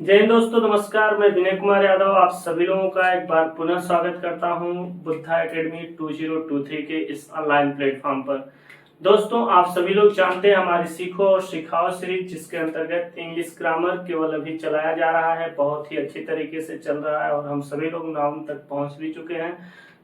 जय हिंद दोस्तों, नमस्कार। मैं विनय कुमार यादव आप सभी लोगों का एक बार पुनः स्वागत करता हूं बुद्धा एकेडमी 2023 के इस ऑनलाइन प्लेटफॉर्म पर। दोस्तों, आप सभी लोग जानते हैं हमारी सीखो और सिखाओ सीरीज, जिसके अंतर्गत इंग्लिश ग्रामर केवल अभी चलाया जा रहा है, बहुत ही अच्छी तरीके से चल रहा है और हम सभी लोग नाउन तक पहुंच भी चुके हैं,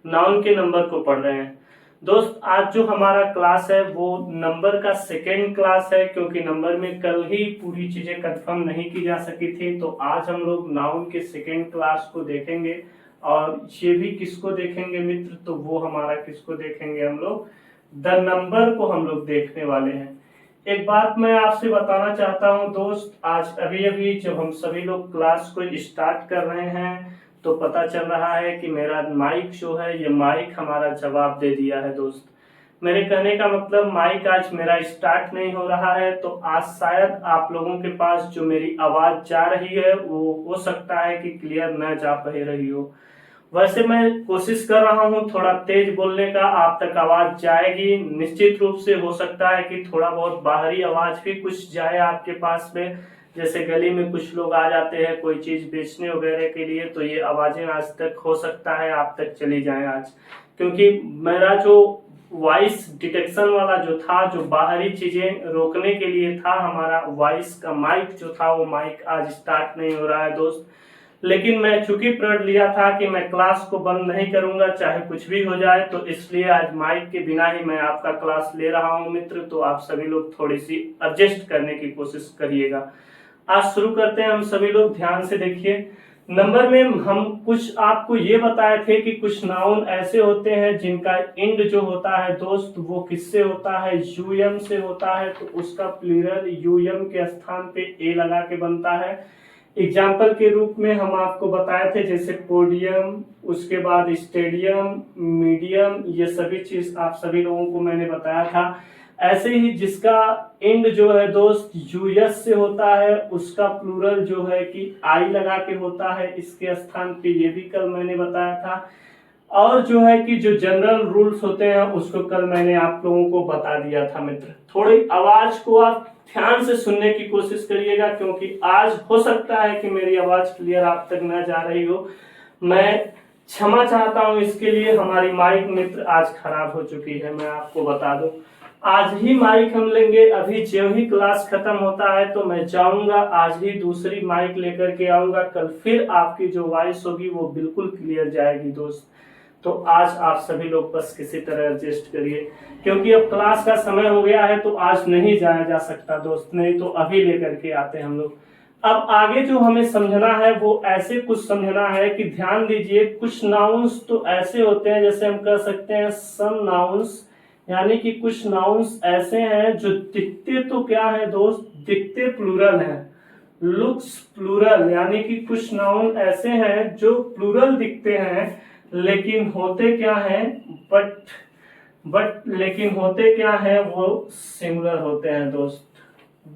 नाउन के नंबर को पढ़ रहे हैं। दोस्त, आज जो हमारा क्लास है वो नंबर का सेकेंड क्लास है, क्योंकि नंबर में कल ही पूरी चीजें कंफर्म नहीं की जा सकी थी। तो आज हम लोग नाउन के सेकेंड क्लास को देखेंगे। और ये भी किसको देखेंगे मित्र, तो वो हमारा किसको देखेंगे, हम लोग द नंबर को हम लोग देखने वाले हैं। एक बात मैं आपसे बताना चाहता हूं दोस्त, आज अभी अभी जब हम सभी लोग क्लास को स्टार्ट कर रहे हैं तो पता चल रहा है कि मेरा माइक जो है, ये माइक हमारा जवाब दे दिया है। दोस्त, मेरे कहने का मतलब माइक आज मेरा स्टार्ट नहीं हो रहा है, तो आज शायद आप लोगों के पास जो मेरी आवाज जा रही है वो हो सकता है कि क्लियर न जा पा रही हो। वैसे मैं कोशिश कर रहा हूँ थोड़ा तेज बोलने का, आप तक आवाज जाएगी निश्चित रूप से। हो सकता है कि थोड़ा बहुत बाहरी आवाज भी कुछ जाए आपके पास में, जैसे गली में कुछ लोग आ जाते हैं कोई चीज बेचने वगैरह के लिए, तो ये आवाजें आज तक हो सकता है आप तक चली जाएं आज, क्योंकि मेरा जो वॉइस डिटेक्शन वाला जो था, जो बाहरी चीजें रोकने के लिए था, हमारा वॉइस का माइक जो था, वो माइक आज स्टार्ट नहीं हो रहा है दोस्त। लेकिन मैं चूंकि प्रण लिया था कि मैं क्लास को बंद नहीं करूंगा चाहे कुछ भी हो जाए, तो इसलिए आज माइक के बिना ही मैं आपका क्लास ले रहा हूं मित्र। तो आप सभी लोग थोड़ी सी एडजस्ट करने की कोशिश करिएगा। आज शुरू करते हैं हम सभी लोग, ध्यान से देखिए। नंबर में हम कुछ आपको ये बताए थे कि कुछ नाउन ऐसे होते हैं जिनका इंड जो होता है दोस्त, वो किससे होता है, यूएम से होता है। तो उसका प्लूरल यूएम के स्थान पे ए लगा के बनता है। एग्जाम्पल के रूप में हम आपको बताए थे, जैसे पोडियम, उसके बाद स्टेडियम, मीडियम, ये सभी चीज आप सभी लोगों को मैंने बताया था। ऐसे ही जिसका एंड जो है दोस्त यूएस से होता है, उसका प्लूरल जो है कि आई लगा के होता है इसके स्थान पे, ये भी कल मैंने बताया था। और जो है कि जो जनरल रूल्स होते हैं उसको कल मैंने आप लोगों को बता दिया था मित्र। थोड़ी आवाज को आप ध्यान से सुनने की कोशिश करिएगा, क्योंकि आज हो सकता है कि मेरी आवाज क्लियर आप तक न जा रही हो। मैं क्षमा चाहता हूं इसके लिए। हमारी माइक मित्र आज खराब हो चुकी है, मैं आपको बता दूं। आज ही माइक हम लेंगे, अभी जो ही क्लास खत्म होता है तो मैं जाऊंगा, आज ही दूसरी माइक लेकर के आऊंगा। कल फिर आपकी जो वॉइस होगी वो बिल्कुल क्लियर जाएगी दोस्त। तो आज आप सभी लोग बस किसी तरह एडजस्ट करिए, क्योंकि अब क्लास का समय हो गया है तो आज नहीं जाया जा सकता दोस्त, नहीं तो अभी लेकर के आते हैं हम लोग। अब आगे जो हमें समझना है वो ऐसे कुछ समझना है कि ध्यान दीजिए, कुछ नाउन्स तो ऐसे होते हैं, जैसे हम कह सकते हैं सम नाउन्स, यानी कि कुछ नाउन्स ऐसे हैं जो दिखते तो क्या है दोस्त, दिखते प्लूरल हैं, लुक्स प्लूरल, यानी कि कुछ नाउन ऐसे हैं जो प्लूरल दिखते हैं लेकिन होते क्या हैं, बट लेकिन होते क्या हैं, वो सिंगुलर होते हैं दोस्त,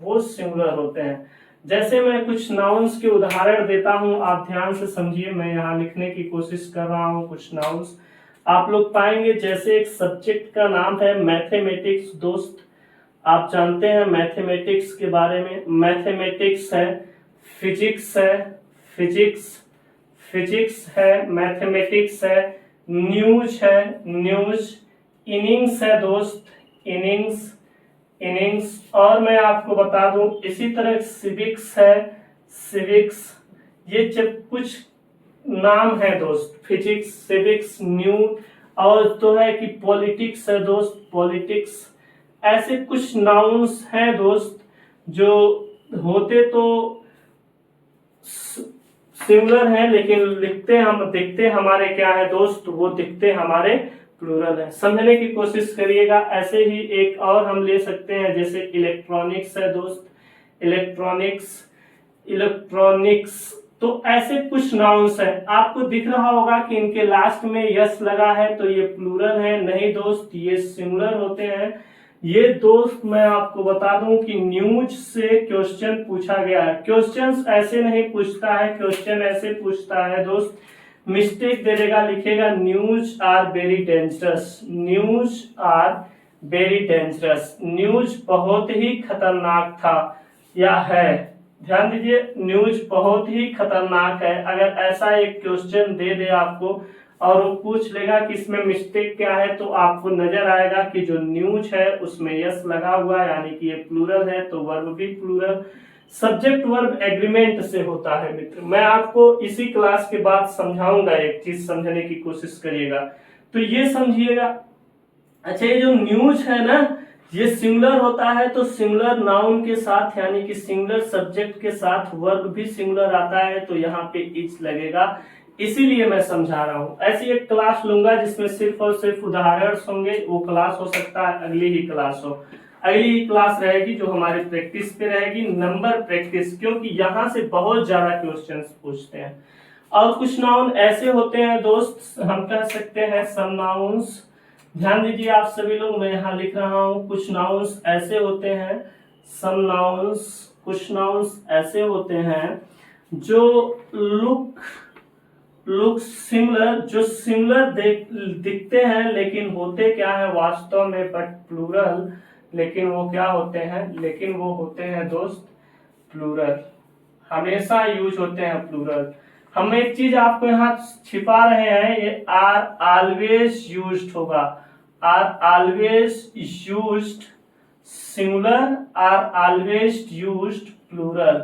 वो सिंगुलर होते हैं। जैसे मैं कुछ नाउन्स के उदाहरण देता हूं, आप ध्यान से समझिए। मैं यहाँ लिखने की कोशिश कर रहा हूं कुछ नाउन्स, आप लोग पाएंगे। जैसे एक सब्जेक्ट का नाम है मैथमेटिक्स दोस्त, आप जानते हैं मैथमेटिक्स के बारे में। मैथमेटिक्स है, फिजिक्स है, फिजिक्स फिजिक्स है, मैथमेटिक्स है, न्यूज है, न्यूज, इनिंग्स है दोस्त, इनिंग्स, इनिंग्स। और मैं आपको बता दूं इसी तरह सिविक्स है, सिविक्स। ये जब कुछ नाम है दोस्त, फिजिक्स, सिविक्स, न्यू। और तो है कि पॉलिटिक्स है दोस्त, पॉलिटिक्स। ऐसे कुछ नाउन्स हैं दोस्त जो होते तो सिमिलर हैं, लेकिन दिखते हमारे क्या है दोस्त, वो दिखते हमारे प्लूरल है। समझने की कोशिश करिएगा। ऐसे ही एक और हम ले सकते हैं, जैसे इलेक्ट्रॉनिक्स है दोस्त, इलेक्ट्रॉनिक्स, इलेक्ट्रॉनिक्स। तो ऐसे कुछ नाउन्स हैं, आपको दिख रहा होगा कि इनके लास्ट में यस लगा है तो ये प्लूरल है। नहीं दोस्त, ये सिंगुलर होते हैं। ये दोस्त मैं आपको बता दूं कि न्यूज से क्वेश्चन पूछा गया है। क्वेश्चंस ऐसे नहीं पूछता है, क्वेश्चन ऐसे पूछता है दोस्त, मिस्टेक दे देगा, लिखेगा news are very dangerous, news are very dangerous, news बहुत ही खतरनाक था या है, ध्यान दीजिए, न्यूज बहुत ही खतरनाक है। अगर ऐसा एक क्वेश्चन दे दे आपको और वो पूछ लेगा कि इसमें मिस्टेक क्या है, तो आपको नजर आएगा कि जो न्यूज है उसमें यस लगा हुआ है, यानी कि ये प्लूरल है, तो वर्ब भी प्लूरल, सब्जेक्ट वर्ब एग्रीमेंट से होता है। मित्र, मैं आपको इसी क्लास के बाद समझाऊंगा, एक चीज समझने की कोशिश करिएगा। तो ये समझिएगा, अच्छा ये जो न्यूज है ना, ये सिंगुलर होता है, तो सिंगुलर नाउन के साथ यानी कि सिंगुलर सब्जेक्ट के साथ वर्ब भी सिंगुलर आता है, तो यहाँ पे इज लगेगा, इसीलिए मैं समझा रहा हूँ। ऐसी एक क्लास लूंगा जिसमें सिर्फ और सिर्फ उदाहरण होंगे, वो क्लास हो सकता है अगली ही क्लास हो, अगली ही क्लास रहेगी जो हमारी प्रैक्टिस पे रहेगी, नंबर प्रैक्टिस, क्योंकि यहाँ से बहुत ज्यादा क्वेश्चंस पूछते हैं। और कुछ नाउन ऐसे होते हैं दोस्त, हम कह सकते हैं सम नाउन्स, ध्यान दीजिए आप सभी लोग, मैं यहाँ लिख रहा हूँ, कुछ नाउन्स ऐसे होते हैं, सम नाउन्स, कुछ नाउन्स ऐसे होते हैं जो लुक सिमिलर, जो सिमिलर दिखते हैं लेकिन होते क्या है वास्तव में बट प्लूरल, लेकिन वो क्या होते हैं, लेकिन वो होते हैं दोस्त प्लूरल, हमेशा यूज होते हैं प्लूरल। हम एक चीज आपको यहाँ छिपा रहे हैं, ये आर ऑलवेज यूज्ड होगा, are always used singular, are always used plural,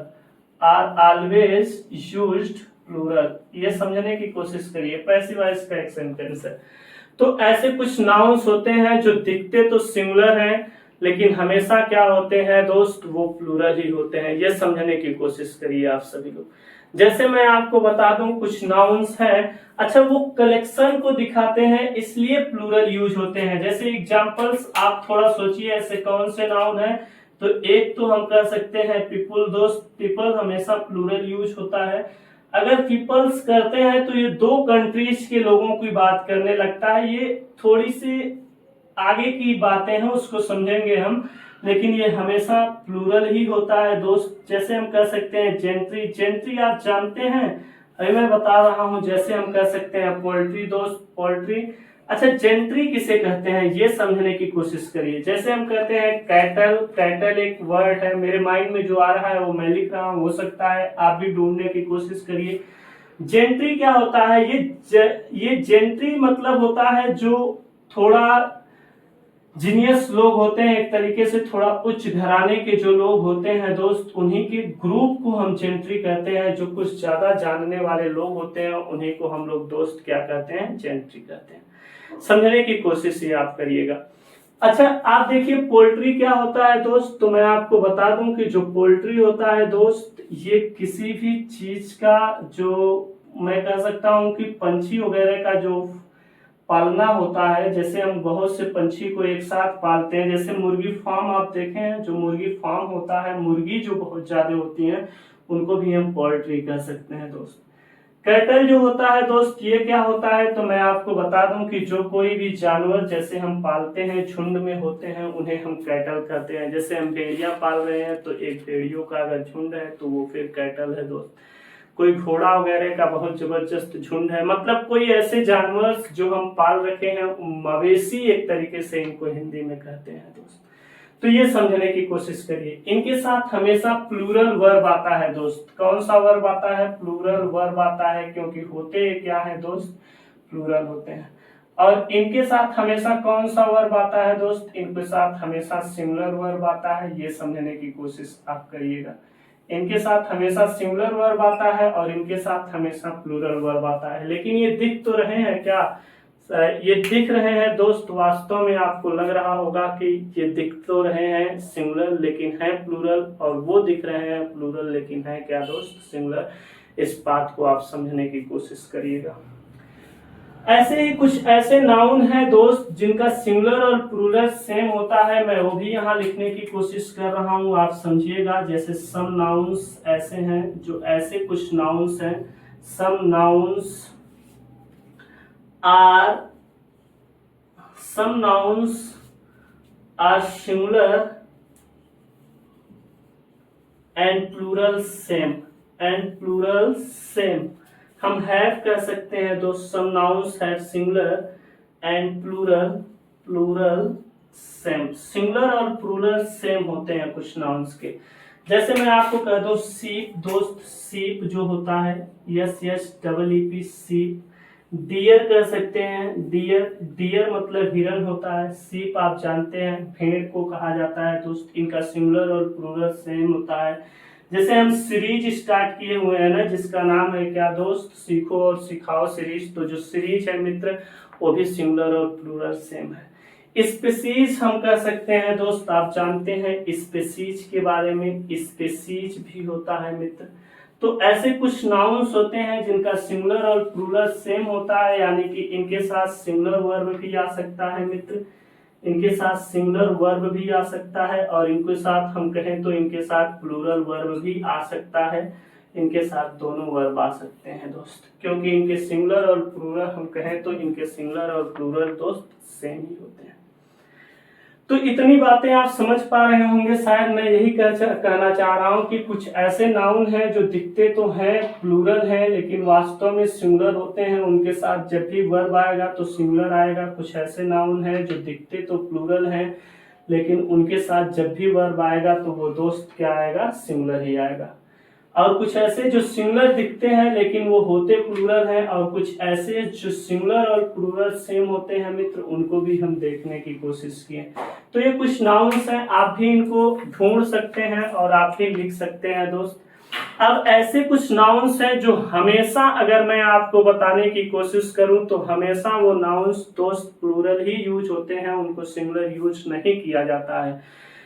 are always used plural, ये समझने की कोशिश करिए, पैसिव वॉइस का एक सेंटेंस है। तो ऐसे कुछ नाउन्स होते हैं जो दिखते तो सिंगुलर हैं लेकिन हमेशा क्या होते हैं दोस्त, वो प्लूरल ही होते हैं, ये समझने की कोशिश करिए आप सभी लोग। जैसे मैं आपको बता दूं कुछ नाउन्स हैं, अच्छा वो कलेक्शन को दिखाते हैं इसलिए प्लूरल यूज होते हैं। जैसे एग्जांपल्स आप थोड़ा सोचिए, ऐसे कौन से नाउन है, तो एक तो हम कह सकते हैं पीपल दोस्त, पीपल हमेशा प्लूरल यूज होता है। अगर पीपल्स करते हैं तो ये दो कंट्रीज के लोगों की बात करने लगता है, ये थोड़ी सी आगे की बातें हैं उसको समझेंगे हम, लेकिन ये हमेशा प्लूरल ही होता है दोस्त। जैसे हम कह सकते हैं जेंट्री, जेंट्री आप जानते हैं, अभी मैं बता रहा हूं, जैसे हम कह सकते हैं पोल्ट्री दोस्त, पोल्ट्री। अच्छा जेंट्री किसे कहते हैं ये समझने की कोशिश करिए। जैसे हम कहते हैं कैटल, कैटल एक वर्ड है, मेरे माइंड में जो आ रहा है वो मैं लिख रहा हूँ, हो सकता है आप भी ढूंढने की कोशिश करिए। जेंट्री क्या होता है, ये जेंट्री मतलब होता है जो थोड़ा जीनियस लोग होते हैं, एक तरीके से थोड़ा उच्च घराने के जो लोग होते हैं दोस्त, उन्हीं के ग्रुप को हम जेंट्री कहते हैं। जो कुछ ज्यादा जानने वाले लोग होते हैं उन्हीं को हम लोग दोस्त क्या कहते हैं, जेंट्री कहते हैं। समझने की कोशिश ये आप करिएगा। अच्छा आप देखिए पोल्ट्री क्या होता है दोस्त, तो मैं आपको बता दूं कि जो पोल्ट्री होता है दोस्त, ये किसी भी चीज का, जो मैं कह सकता हूं कि पंछी वगैरह का जो पालना होता है, जैसे हम बहुत से पंछी को एक साथ पालते हैं, जैसे मुर्गी फार्म आप देखें हैं, जो मुर्गी फार्म होता है, मुर्गी जो बहुत ज्यादा होती हैं उनको भी हम पोल्ट्री कह सकते हैं दोस्त। कैटल जो होता है दोस्त, ये क्या होता है, तो मैं आपको बता दूं कि जो कोई भी जानवर जैसे हम पालते हैं झुंड में होते हैं उन्हें हम कैटल कहते हैं। जैसे हम भेड़िया पाल रहे हैं तो एक भेड़ियों का अगर झुंड है तो वो फिर कैटल है दोस्त। कोई घोड़ा वगैरह का बहुत जबरदस्त झुंड है, मतलब कोई ऐसे जानवर जो हम पाल रखे हैं, मवेशी एक तरीके से इनको हिंदी में कहते हैं दोस्त। तो ये समझने की कोशिश करिए। इनके साथ हमेशा प्लूरल वर्ब आता है दोस्त। कौन सा वर्ब आता है, प्लूरल वर्ब आता है, क्योंकि होते क्या है दोस्त, प्लूरल होते हैं। और इनके साथ हमेशा कौन सा वर्ब आता है दोस्त, इनके साथ हमेशा सिंगुलर वर्ब आता है, ये समझने की कोशिश आप करिएगा। इनके साथ हमेशा सिंगुलर वर्ब आता है और इनके साथ हमेशा प्लूरल वर्ब आता है। लेकिन ये दिख तो रहे हैं क्या, ये दिख रहे हैं दोस्त, वास्तव में आपको लग रहा होगा कि ये दिख तो रहे हैं सिंगुलर लेकिन है प्लूरल, और वो दिख रहे हैं प्लूरल लेकिन है क्या दोस्त, सिंगुलर। इस बात को आप समझने की कोशिश करिएगा। ऐसे ही कुछ ऐसे नाउन हैं दोस्त जिनका सिंगुलर और प्लूरल सेम होता है, मैं वो भी यहाँ लिखने की कोशिश कर रहा हूँ, आप समझिएगा। जैसे सम नाउन्स ऐसे हैं, जो ऐसे कुछ नाउन्स हैं, some nouns are singular and plural same, हम हैव कह सकते हैं दोस्त, some nouns have singular and plural same. Singular और प्लूरल सेम होते हैं कुछ नाउन्स के। जैसे मैं आपको कह दूं सीप दोस्त, सीप जो होता है SHEEP सीप। डियर कह सकते हैं, डियर, डियर मतलब हिरन होता है। सीप आप जानते हैं भेड़ को कहा जाता है दोस्त। इनका सिंगुलर और प्लूरल सेम होता है। जैसे हम सीरीज स्टार्ट किए हुए हैं ना, जिसका नाम है क्या दोस्त, सीखो और सिखाओ सीरीज। तो जो सीरीज है मित्र वो भी सिंगुलर और प्लूरल सेम है। स्पीसीज हम कह सकते हैं दोस्त, आप जानते हैं स्पीसीज के बारे में, स्पीसीज भी होता है मित्र। तो ऐसे कुछ नाउन्स होते हैं जिनका सिंगुलर और प्लूरल सेम होता है, यानी कि इनके साथ सिंगुलर वर्ब भी आ सकता है मित्र, इनके साथ सिंगुलर वर्ब भी आ सकता है, और इनके साथ हम कहें तो इनके साथ प्लूरल वर्ब भी आ सकता है। इनके साथ दोनों वर्ब आ सकते हैं दोस्त, क्योंकि इनके सिंगुलर और प्लूरल हम कहें तो इनके सिंगुलर और प्लूरल दोस्त सेम ही होते हैं। तो इतनी बातें आप समझ पा रहे होंगे शायद। मैं यही कहना चाह रहा हूं कि कुछ ऐसे नाउन हैं जो दिखते तो हैं प्लूरल हैं, लेकिन वास्तव में सिंगुलर होते हैं। उनके साथ जब भी वर्ब आएगा तो सिंगुलर आएगा। कुछ ऐसे नाउन हैं जो दिखते तो प्लूरल हैं, लेकिन उनके साथ जब भी वर्ब आएगा तो वो दोस्त क्या आएगा, सिंगुलर ही आएगा। और कुछ ऐसे जो सिंगुलर दिखते हैं लेकिन वो होते प्लूरल हैं, और कुछ ऐसे जो सिंगुलर और प्लूरल सेम होते हैं मित्र, उनको भी हम देखने की कोशिश किए। तो ये कुछ नाउन्स हैं, आप भी इनको ढूंढ सकते हैं और आप भी लिख सकते हैं दोस्त। अब ऐसे कुछ नाउन्स हैं जो हमेशा, अगर मैं आपको बताने की कोशिश करूं तो हमेशा वो नाउन्स दोस्त प्लूरल ही यूज होते हैं, उनको सिंगुलर यूज नहीं किया जाता है,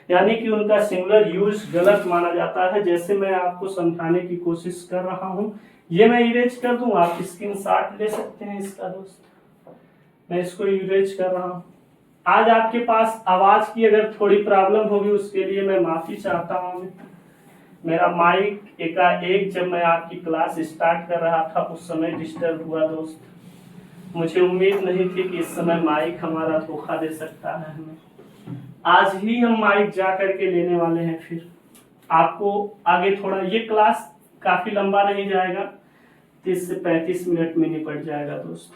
यानी कि उनका सिंगुलर यूज गलत माना जाता है। जैसे मैं आपको समझाने की कोशिश कर रहा हूं, ये मैं इरेज कर दूं, आप स्क्रीनशॉट ले सकते हैं इसका दोस्त। मैं इसको इरेज कर रहा हूं। आज आपके पास आवाज की अगर थोड़ी प्रॉब्लम होगी उसके लिए मैं माफी चाहता हूं। मेरा माइक एकाएक जब मैं आपकी क्लास स्टार्ट कर रहा था उस समय डिस्टर्ब हुआ दोस्त। मुझे उम्मीद नहीं थी कि इस समय माइक हमारा धोखा दे सकता है हमें। आज ही हम माइक जा करके लेने वाले हैं। फिर आपको आगे थोड़ा, ये क्लास काफी लंबा नहीं जाएगा, 30 से 35 मिनट में निपट जाएगा दोस्त।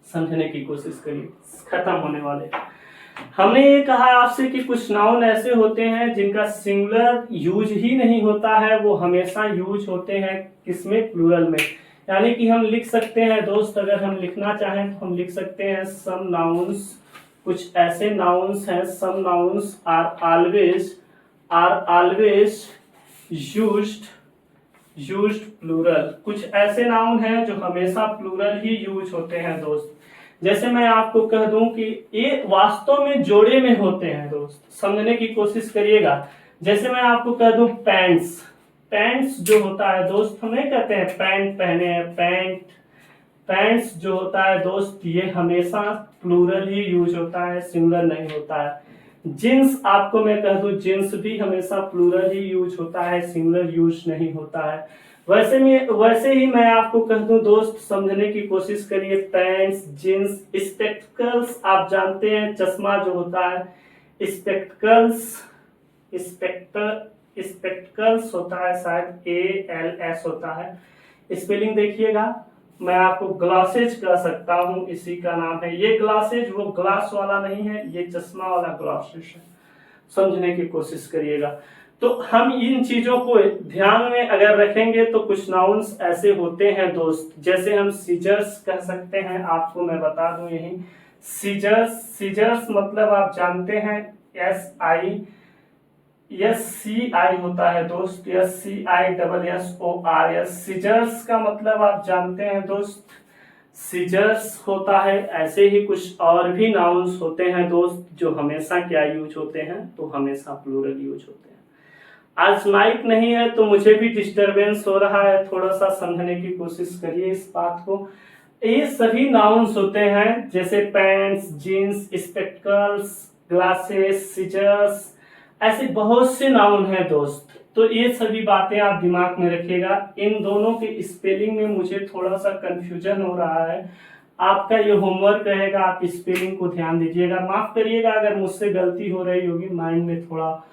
समझने की कोशिश करिए, खत्म होने वाले। हमने ये कहा आपसे कि कुछ नाउन ऐसे होते हैं जिनका सिंगुलर यूज ही नहीं होता है, वो हमेशा यूज होते हैं किसमें, प्लूरल में। यानी कि हम लिख सकते हैं दोस्त, अगर हम लिखना चाहें तो हम लिख सकते हैं सम नाउन्स, कुछ ऐसे नाउन्स हैं, some nouns are always used plural. कुछ ऐसे नाउन हैं जो हमेशा प्लूरल ही यूज होते हैं दोस्त। जैसे मैं आपको कह दूं कि ये वास्तव में जोड़े में होते हैं दोस्त, समझने की कोशिश करिएगा। जैसे मैं आपको कह दूं पैंट्स, पैंट्स जो होता है दोस्त, हम नहीं कहते हैं पैंट पहने हैं, पैंट्स जो होता है दोस्त ये हमेशा प्लूरल ही यूज होता है, सिंगुलर नहीं होता है। जींस आपको मैं कह दूं, जींस भी हमेशा प्लूरल ही यूज होता है, सिंगुलर यूज नहीं होता है। वैसे ही मैं आपको कह दूं दोस्त, समझने की कोशिश करिए। पैंट्स, जींस, स्पेक्टिकल्स आप जानते हैं, चश्मा जो होता है, स्पेक्टिकल्स होता है, शायद ALS होता है। स्पेलिंग देखिएगा। मैं आपको ग्लासेज कह सकता हूं, इसी का नाम है। ये ग्लासेज वो ग्लास वाला नहीं है, ये चश्मा वाला ग्लासेज है। समझने की कोशिश करिएगा। तो हम इन चीजों को ध्यान में अगर रखेंगे तो कुछ नाउन्स ऐसे होते हैं दोस्त। जैसे हम सीजर्स कह सकते हैं, आपको मैं बता दूं यही, सीजर्स मतलब आप जानते हैं SCI होता है दोस्त, SCISSORS। सीजर्स का मतलब आप जानते हैं दोस्त, सीजर्स होता है। ऐसे ही कुछ और भी नाउन्स होते हैं दोस्त जो हमेशा क्या यूज होते हैं, तो हमेशा प्लूरल यूज होते हैं। आज माइक नहीं है तो मुझे भी डिस्टरबेंस हो रहा है, थोड़ा सा समझने की कोशिश करिए इस बात को। ये सभी नाउन्स होते हैं, जैसे pants, jeans, spectacles, glasses, scissors, ऐसे बहुत से नाउन हैं दोस्त। तो ये सभी बातें आप दिमाग में रखिएगा। इन दोनों के स्पेलिंग में मुझे थोड़ा सा कंफ्यूजन हो रहा है, आपका ये होमवर्क रहेगा, आप स्पेलिंग को ध्यान दीजिएगा। माफ करिएगा अगर मुझसे गलती हो रही होगी, माइंड में थोड़ा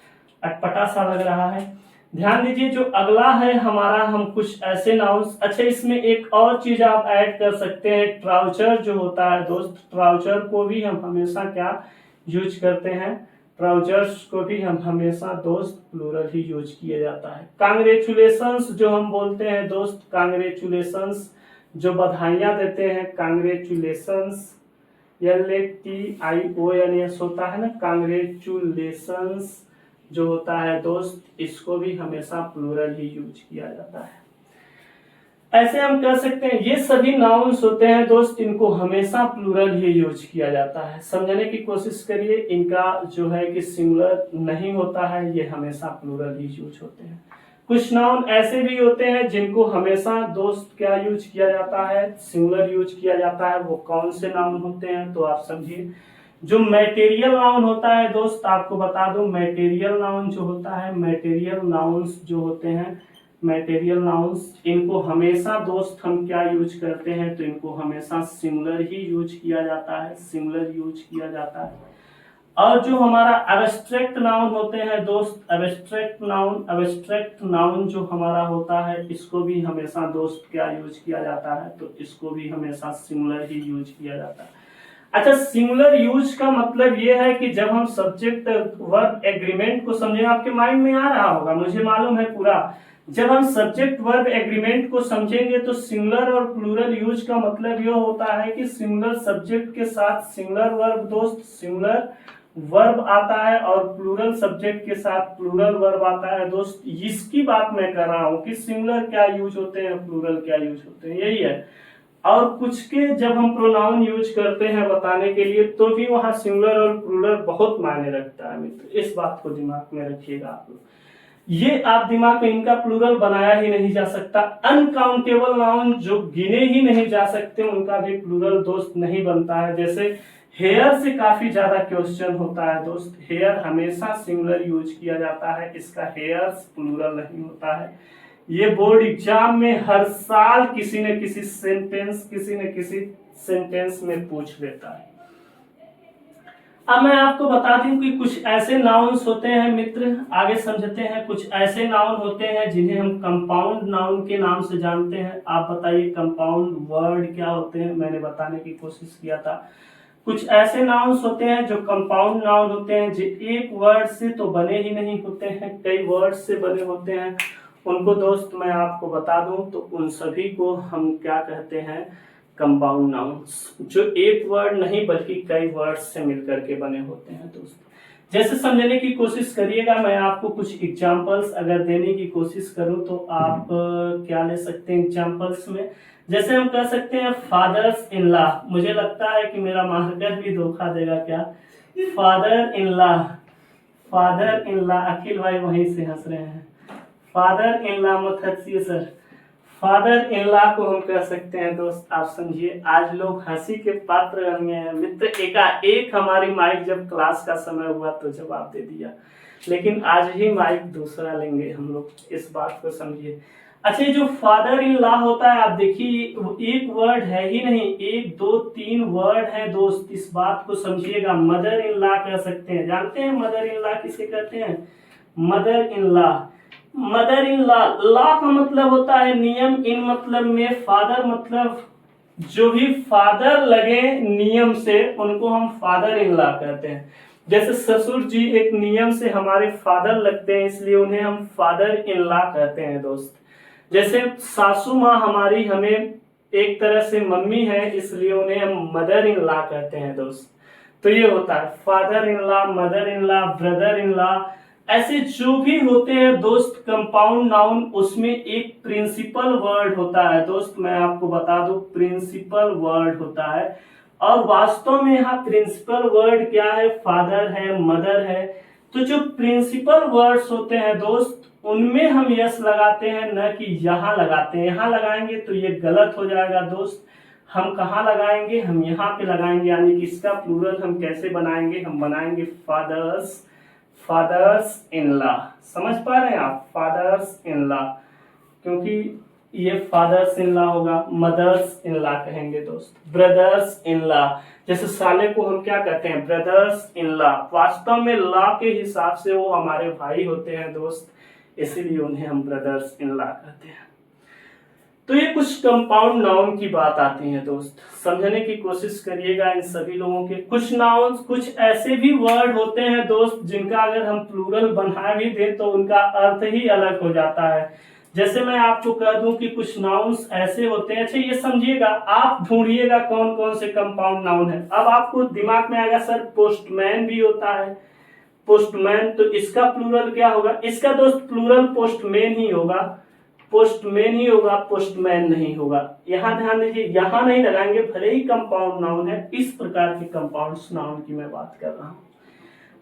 अटपटा सा लग रहा है। ध्यान दीजिए, जो अगला है हमारा, हम कुछ ऐसे नाउन्स, अच्छा इसमें एक और चीज आप ऐड कर सकते हैं, ट्राउजर जो होता है दोस्त, ट्राउजर को भी हम हमेशा क्या यूज करते हैं, ट्राउजर्स को भी हम हमेशा दोस्त प्लूरल ही यूज किया जाता है। कांग्रेचुलेशंस जो हम बोलते हैं दोस्त, कांग्रेचुलेशंस जो बधाइयां देते हैं, कांग्रेचुलेशंस LATIONS होता है ना, कांग्रेचुलेशंस जो होता है दोस्त, इसको भी हमेशा प्लूरल ही यूज किया जाता है। ऐसे हम कह सकते हैं ये सभी नाउन्स होते हैं दोस्त, इनको हमेशा प्लूरल ही यूज किया जाता है। समझने की कोशिश करिए, इनका जो है कि सिंगुलर नहीं होता है, ये हमेशा प्लूरल ही यूज होते हैं। कुछ नाउन ऐसे भी होते हैं जिनको हमेशा दोस्त क्या यूज किया जाता है, सिंगुलर यूज किया जाता है। वो कौन से नाउन होते हैं तो आप समझिए। जो मैटेरियल नाउन होता है दोस्त, आपको बता दूं, मैटेरियल नाउन जो होता है, मैटेरियल नाउन्स जो होते हैं, मैटेरियल नाउन्स, इनको हमेशा दोस्त हम क्या यूज करते हैं, तो इनको हमेशा सिंगुलर ही यूज किया जाता है, सिंगुलर यूज किया जाता है। और जो हमारा एब्स्ट्रैक्ट नाउन होते हैं दोस्त, एब्स्ट्रैक्ट नाउन जो हमारा होता है, इसको भी हमेशा दोस्त क्या यूज किया जाता है, तो इसको भी हमेशा सिंगुलर ही यूज किया जाता है। अच्छा, सिंगुलर यूज का मतलब ये है कि जब हम सब्जेक्ट वर्ब एग्रीमेंट को समझें, आपके माइंड में आ रहा होगा, मुझे मालूम है पूरा। जब हम सब्जेक्ट वर्ब एग्रीमेंट को समझेंगे तो सिंगुलर और प्लूरल यूज का मतलब यह होता है कि सिंगुलर सब्जेक्ट के साथ सिंगुलर वर्ब दोस्त, सिंगुलर वर्ब आता है, और प्लूरल सब्जेक्ट के साथ प्लूरल वर्ब आता है दोस्त। इसकी बात मैं कर रहा हूँ कि सिंगुलर क्या यूज होते हैं, प्लूरल क्या यूज होते हैं, यही है। और कुछ के जब हम प्रोनाउन यूज करते हैं बताने के लिए, तो भी वहां सिंगुलर और प्लूरल बहुत मायने रखता है मित्र, इस बात को दिमाग में रखिएगा आप लोग। ये आप दिमाग में, इनका प्लूरल बनाया ही नहीं जा सकता। अनकाउंटेबल नाउन जो गिने ही नहीं जा सकते, उनका भी प्लूरल दोस्त नहीं बनता है। जैसे हेयर से काफी ज्यादा क्वेश्चन होता है दोस्त, हेयर हमेशा सिंगुलर यूज किया जाता है, इसका हेयर्स प्लूरल नहीं होता है। ये बोर्ड एग्जाम में हर साल किसी न किसी सेंटेंस में पूछ लेता है। अब मैं आपको बता दूं कि कुछ ऐसे नाउन्स होते हैं मित्र, आगे समझते हैं। कुछ ऐसे नाउन होते हैं जिन्हें हम कंपाउंड नाउन के नाम से जानते हैं। आप बताइए कंपाउंड वर्ड क्या होते हैं, मैंने बताने की कोशिश किया था। कुछ ऐसे नाउन्स होते हैं जो कंपाउंड नाउन होते हैं, जो एक वर्ड से तो बने ही नहीं होते हैं, कई वर्ड से बने होते हैं। उनको दोस्त मैं आपको बता दूं तो उन सभी को हम क्या कहते हैं, कंपाउंड नाउन्स, जो एक वर्ड नहीं बल्कि कई वर्ड से मिलकर के बने होते हैं दोस्त। जैसे समझने की कोशिश करिएगा, मैं आपको कुछ एग्जांपल्स अगर देने की कोशिश करूं तो आप क्या ले सकते हैं एग्जांपल्स में। जैसे हम कह सकते हैं फादर्स इन लॉ, मुझे लगता है कि मेरा मार्कर भी धोखा देगा क्या, father in law, father in law, Akhil भाई वहीं से हंस रहे हैं, फादर इन लॉ मत हंसिए सर, फादर इन लॉ को हम कह सकते हैं दोस्त। आप समझिए, आज लोग हंसी के पात्र बन गए हैं मित्र। एकाएक हमारी माइक जब क्लास का समय हुआ तो जवाब दे दिया, लेकिन आज ही माइक दूसरा लेंगे हम लोग, इस बात को समझिए। अच्छा, जो फादर इन लॉ होता है, आप देखिए एक वर्ड है ही नहीं, एक दो तीन वर्ड है दोस्त, इस बात को समझिएगा। मदर इन लॉ कह सकते हैं, जानते हैं मदर इन लॉ किसे कहते हैं, mother in law. Mother in law, law का मतलब होता है नियम, इन मतलब में फादर, मतलब जो भी फादर लगे नियम से उनको हम फादर इन लॉ कहते हैं। जैसे ससुर जी एक नियम से हमारे फादर लगते हैं, इसलिए उन्हें हम फादर इन लॉ कहते हैं दोस्त। जैसे सासू माँ हमारी हमें एक तरह से मम्मी है, इसलिए उन्हें हम मदर इन लॉ कहते हैं दोस्त। तो ये होता है father in law, mother in law, brother in law, ऐसे जो भी होते हैं दोस्त कंपाउंड नाउन, उसमें एक प्रिंसिपल वर्ड होता है दोस्त। मैं आपको बता दूं, प्रिंसिपल वर्ड होता है, और वास्तव में यहाँ प्रिंसिपल वर्ड क्या है, फादर है, मदर है। तो जो प्रिंसिपल वर्ड्स होते हैं दोस्त, उनमें हम यस लगाते हैं, न कि यहाँ लगाते हैं। यहाँ लगाएंगे तो ये गलत हो जाएगा दोस्त। हम कहाँ लगाएंगे, हम यहाँ पे लगाएंगे, यानी कि इसका प्लूरल हम कैसे बनाएंगे, हम बनाएंगे फादर्स, फादर्स इन लॉ। समझ पा रहे हैं आप, फादर्स इन लॉ, क्योंकि ये फादर्स इन लॉ होगा। मदर्स इन लॉ कहेंगे दोस्त, ब्रदर्स इन लॉ, जैसे साले को हम क्या कहते हैं, ब्रदर्स इन लॉ। वास्तव में लॉ के हिसाब से वो हमारे भाई होते हैं दोस्त, इसीलिए उन्हें हम ब्रदर्स इन लॉ कहते हैं। तो ये कुछ कंपाउंड नाउन की बात आती है दोस्त, समझने की कोशिश करिएगा इन सभी लोगों के। कुछ नाउन, कुछ ऐसे भी वर्ड होते हैं दोस्त जिनका अगर हम प्लूरल बना भी दें तो उनका अर्थ ही अलग हो जाता है। जैसे मैं आपको कह दूं कि कुछ नाउन्स ऐसे होते हैं, अच्छा ये समझिएगा, आप ढूंढिएगा कौन कौन से कंपाउंड नाउन है। अब आपको दिमाग में आएगा सर पोस्टमैन भी होता है, पोस्टमैन, तो इसका प्लूरल क्या होगा? इसका दोस्त प्लूरल पोस्टमैन ही होगा, पोस्टमैन ही होगा, पोस्टमैन नहीं होगा। यहां ध्यान दीजिए, यहां नहीं लगाएंगे, भले ही कंपाउंड नाउन है, इस प्रकार के कंपाउंड नाउन की मैं बात कर रहा हूं।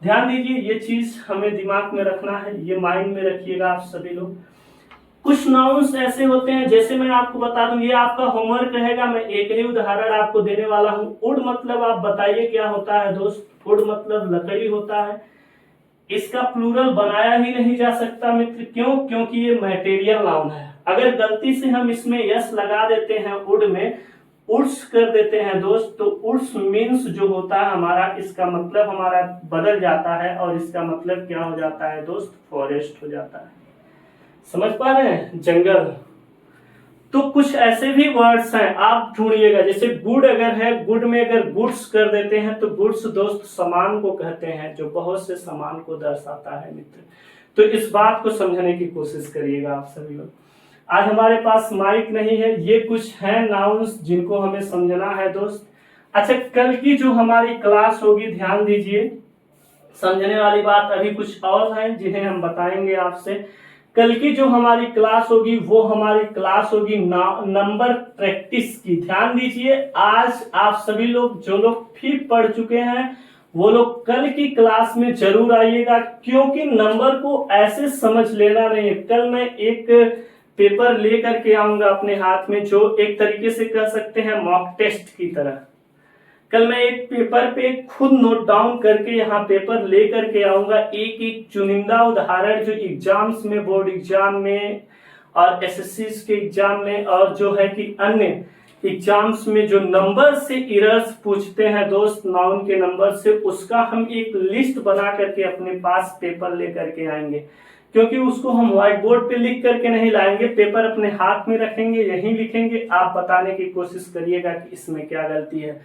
ध्यान दीजिए, ये चीज हमें दिमाग में रखना है, ये माइंड में रखिएगा आप सभी लोग। कुछ नाउन्स ऐसे होते हैं, जैसे मैं आपको बता दूं, ये आपका होमवर्क रहेगा, मैं एक ही उदाहरण आपको देने वाला हूं। वुड मतलब आप बताइए क्या होता है दोस्त? वुड मतलब लकड़ी होता है। इसका प्लूरल बनाया ही नहीं जा सकता मित्र, क्यों? क्योंकि ये मटेरियल नाउन है। अगर गलती से हम इसमें यस लगा देते हैं, वुड में उड्स कर देते हैं दोस्त, तो उड्स मीन्स जो होता है हमारा, इसका मतलब हमारा बदल जाता है, और इसका मतलब क्या हो जाता है दोस्त? फॉरेस्ट हो जाता है। समझ पा रहे हैं? जंगल। तो कुछ ऐसे भी वर्ड्स हैं, आप ढूंढिएगा। जैसे गुड अगर है, गुड में अगर गुड्स कर देते हैं तो गुड्स दोस्त सामान को कहते हैं, जो बहुत से सामान को दर्शाता है मित्र। तो इस बात को समझने की कोशिश करिएगा आप सभी लोग। आज हमारे पास माइक नहीं है, ये कुछ हैं नाउन्स जिनको हमें समझना है दोस्त। अच्छा, कल की जो हमारी क्लास होगी, ध्यान दीजिए, समझने वाली बात अभी कुछ और है जिन्हें हम बताएंगे आपसे। कल की जो हमारी क्लास होगी वो हमारी क्लास होगी नंबर प्रैक्टिस की। ध्यान दीजिए, आज आप सभी लोग जो लोग फिर पढ़ चुके हैं वो लोग कल की क्लास में जरूर आइएगा, क्योंकि नंबर को ऐसे समझ लेना नहीं है। कल मैं एक पेपर लेकर के आऊंगा अपने हाथ में, जो एक तरीके से कह सकते हैं मॉक टेस्ट की तरह। कल मैं एक पेपर पे खुद नोट डाउन करके यहाँ पेपर ले करके आऊंगा, एक एक चुनिंदा उदाहरण जो एग्जाम्स में, बोर्ड एग्जाम में और एसएससी के एग्जाम में, और जो है कि अन्य एग्जाम्स में जो नंबर से एरर्स पूछते हैं दोस्त, नाउन के नंबर से, उसका हम एक लिस्ट बना करके अपने पास पेपर ले करके आएंगे। क्योंकि उसको हम व्हाइट बोर्ड पे लिख करके नहीं लाएंगे, पेपर अपने हाथ में रखेंगे, यहीं लिखेंगे। आप बताने की कोशिश करिएगा कि इसमें क्या गलती है।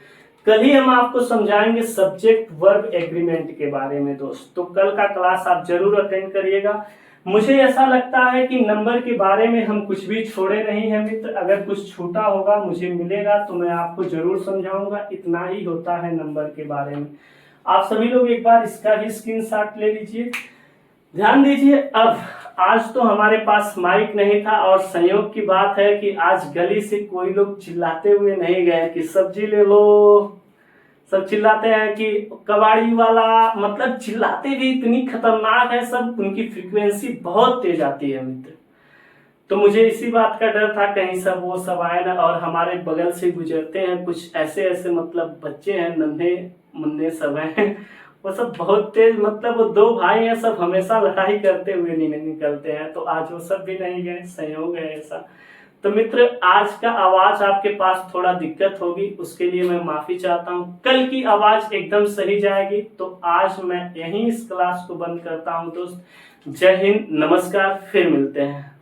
कल ही हम आपको समझाएंगे सब्जेक्ट वर्ब एग्रीमेंट के बारे में दोस्त, तो कल का क्लास आप जरूर अटेंड करिएगा। मुझे ऐसा लगता है कि नंबर के बारे में हम कुछ भी छोड़े नहीं हैं मित्र। अगर कुछ छूटा होगा, मुझे मिलेगा तो मैं आपको जरूर समझाऊंगा। इतना ही होता है नंबर के बारे में। आप सभी लोग एक बार इसका भी स्क्रीनशॉट ले लीजिए। ध्यान दीजिए, अब आज तो हमारे पास माइक नहीं था, और संयोग की बात है कि आज गली से कोई लोग चिल्लाते हुए नहीं गए कि सब्जी ले लो। सब चिल्लाते हैं कि कबाड़ी वाला, मतलब चिल्लाते भी इतनी खतरनाक है सब, उनकी फ्रीक्वेंसी बहुत तेज आती है मित्र। तो मुझे इसी बात का डर था कहीं सब वो सब आए ना, और हमारे बगल से गुजरते हैं कुछ ऐसे ऐसे मतलब बच्चे हैं, नन्हे मुन्ने सब हैं, वो सब बहुत तेज, मतलब वो दो भाई हैं, सब हमेशा लड़ाई करते हुए नहीं निकलते हैं। तो आज वो सब भी नहीं गए, संयोग है ऐसा। तो मित्र, आज का आवाज आपके पास थोड़ा दिक्कत होगी, उसके लिए मैं माफी चाहता हूँ। कल की आवाज एकदम सही जाएगी। तो आज मैं यहीं इस क्लास को बंद करता हूँ दोस्त। जय हिंद, नमस्कार, फिर मिलते हैं।